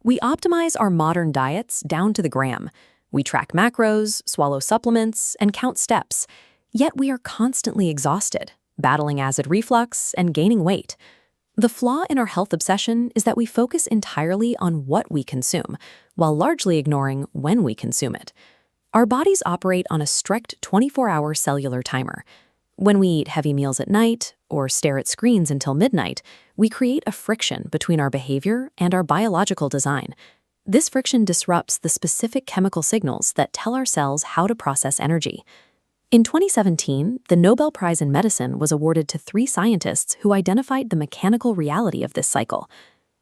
We optimize our modern diets down to the gram. We track macros, swallow supplements, and count steps. Yet we are constantly exhausted, battling acid reflux and gaining weight. The flaw in our health obsession is that we focus entirely on what we consume, while largely ignoring when we consume it. Our bodies operate on a strict 24-hour cellular timer. When we eat heavy meals at night or stare at screens until midnight, we create a friction between our behavior and our biological design. This friction disrupts the specific chemical signals that tell our cells how to process energy. In 2017, the Nobel Prize in Medicine was awarded to 3 scientists who identified the mechanical reality of this cycle.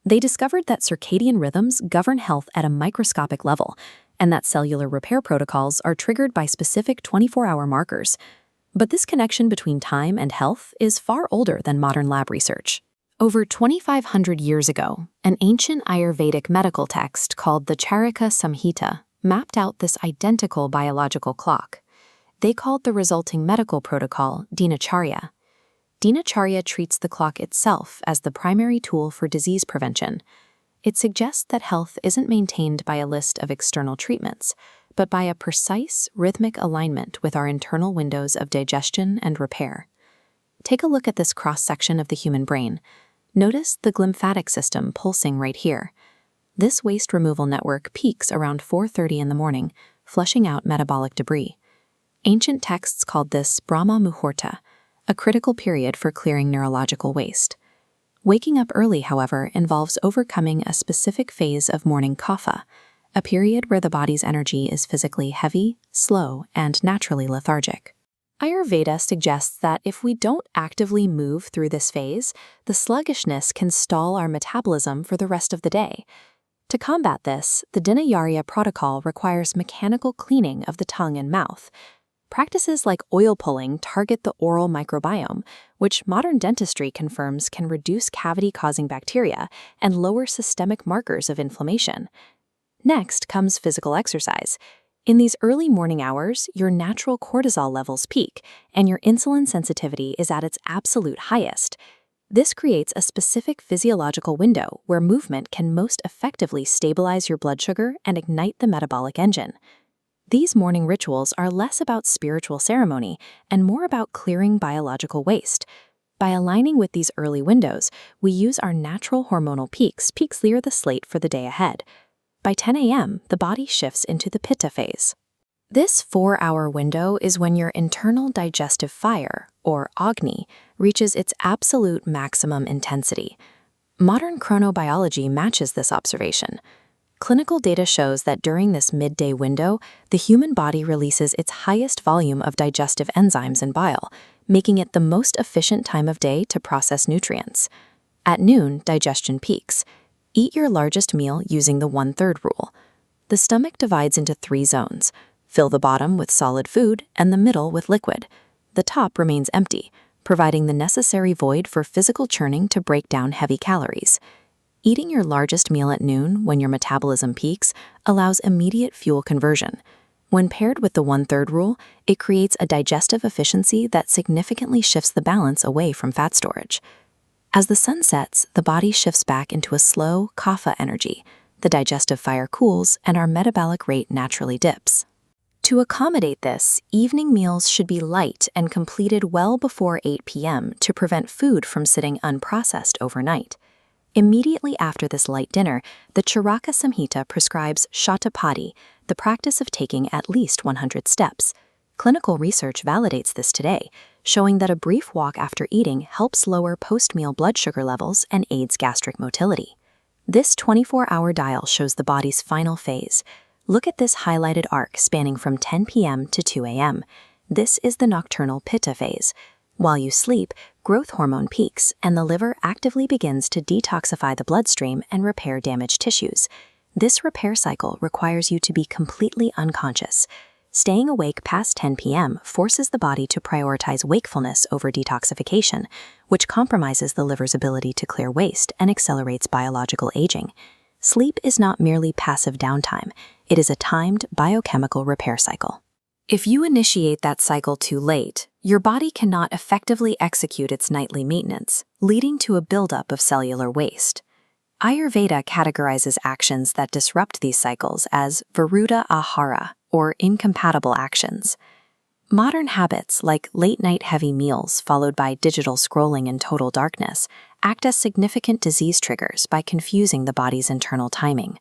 They discovered that circadian rhythms govern health at a microscopic level, and that cellular repair protocols are triggered by specific 24-hour markers. But this connection between time and health is far older than modern lab research. Over 2,500 years ago, an ancient Ayurvedic medical text called the Charaka Samhita mapped out this identical biological clock. They called the resulting medical protocol Dinacharya. Dinacharya treats the clock itself as the primary tool for disease prevention. It suggests that health isn't maintained by a list of external treatments, but by a precise, rhythmic alignment with our internal windows of digestion and repair. Take a look at this cross-section of the human brain. Notice the glymphatic system pulsing right here. This waste removal network peaks around 4:30 in the morning, flushing out metabolic debris. Ancient texts called this Brahma Muhurta, a critical period for clearing neurological waste. Waking up early, however, involves overcoming a specific phase of morning kapha, a period where the body's energy is physically heavy, slow, and naturally lethargic. Ayurveda suggests that if we don't actively move through this phase, the sluggishness can stall our metabolism for the rest of the day. To combat this, the Dinacharya protocol requires mechanical cleaning of the tongue and mouth. Practices like oil pulling target the oral microbiome, which modern dentistry confirms can reduce cavity-causing bacteria and lower systemic markers of inflammation. Next comes physical exercise. In these early morning hours, your natural cortisol levels peak, and your insulin sensitivity is at its absolute highest. This creates a specific physiological window where movement can most effectively stabilize your blood sugar and ignite the metabolic engine. These morning rituals are less about spiritual ceremony and more about clearing biological waste. By aligning with these early windows, we use our natural hormonal peaks clear the slate for the day ahead. By 10 a.m., the body shifts into the Pitta phase. This 4-hour window is when your internal digestive fire, or Agni, reaches its absolute maximum intensity. Modern chronobiology matches this observation. Clinical data shows that during this midday window, the human body releases its highest volume of digestive enzymes and bile, making it the most efficient time of day to process nutrients. At noon, digestion peaks. Eat your largest meal using the 1/3 rule. The stomach divides into 3 zones. Fill the bottom with solid food and the middle with liquid. The top remains empty, providing the necessary void for physical churning to break down heavy calories. Eating your largest meal at noon when your metabolism peaks allows immediate fuel conversion. When paired with the 1/3 rule, it creates a digestive efficiency that significantly shifts the balance away from fat storage. As the sun sets, the body shifts back into a slow kapha energy. The digestive fire cools and our metabolic rate naturally dips. To accommodate this, evening meals should be light and completed well before 8 p.m. to prevent food from sitting unprocessed overnight. Immediately after this light dinner, the Charaka Samhita prescribes Autophagy, the practice of taking at least 100 steps. Clinical research validates this today, showing that a brief walk after eating helps lower post-meal blood sugar levels and aids gastric motility. This 24-hour dial shows the body's final phase. Look at this highlighted arc spanning from 10 p.m. to 2 a.m. This is the nocturnal Pitta phase. While you sleep, growth hormone peaks, and the liver actively begins to detoxify the bloodstream and repair damaged tissues. This repair cycle requires you to be completely unconscious. Staying awake past 10 p.m. forces the body to prioritize wakefulness over detoxification, which compromises the liver's ability to clear waste and accelerates biological aging. Sleep is not merely passive downtime, it is a timed biochemical repair cycle. If you initiate that cycle too late, your body cannot effectively execute its nightly maintenance, leading to a buildup of cellular waste. Ayurveda categorizes actions that disrupt these cycles as Viruddha Ahara, or incompatible actions. Modern habits like late-night heavy meals followed by digital scrolling in total darkness act as significant disease triggers by confusing the body's internal timing.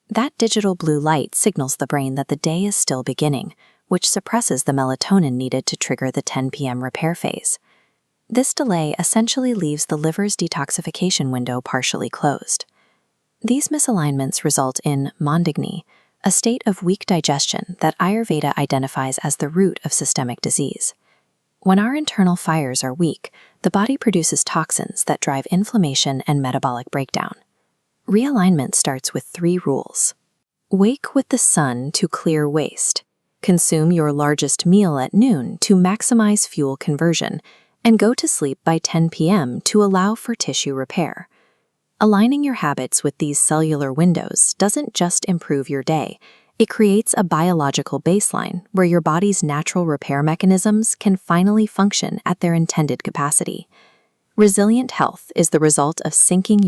That digital blue light signals the brain that the day is still beginning, which suppresses the melatonin needed to trigger the 10 p.m. repair phase. This delay essentially leaves the liver's detoxification window partially closed. These misalignments result in mondigny, a state of weak digestion that Ayurveda identifies as the root of systemic disease. When our internal fires are weak, the body produces toxins that drive inflammation and metabolic breakdown. Realignment starts with 3 rules. Wake with the sun to clear waste. Consume your largest meal at noon to maximize fuel conversion, and go to sleep by 10 p.m. to allow for tissue repair. Aligning your habits with these cellular windows doesn't just improve your day, it creates a biological baseline where your body's natural repair mechanisms can finally function at their intended capacity. Resilient health is the result of syncing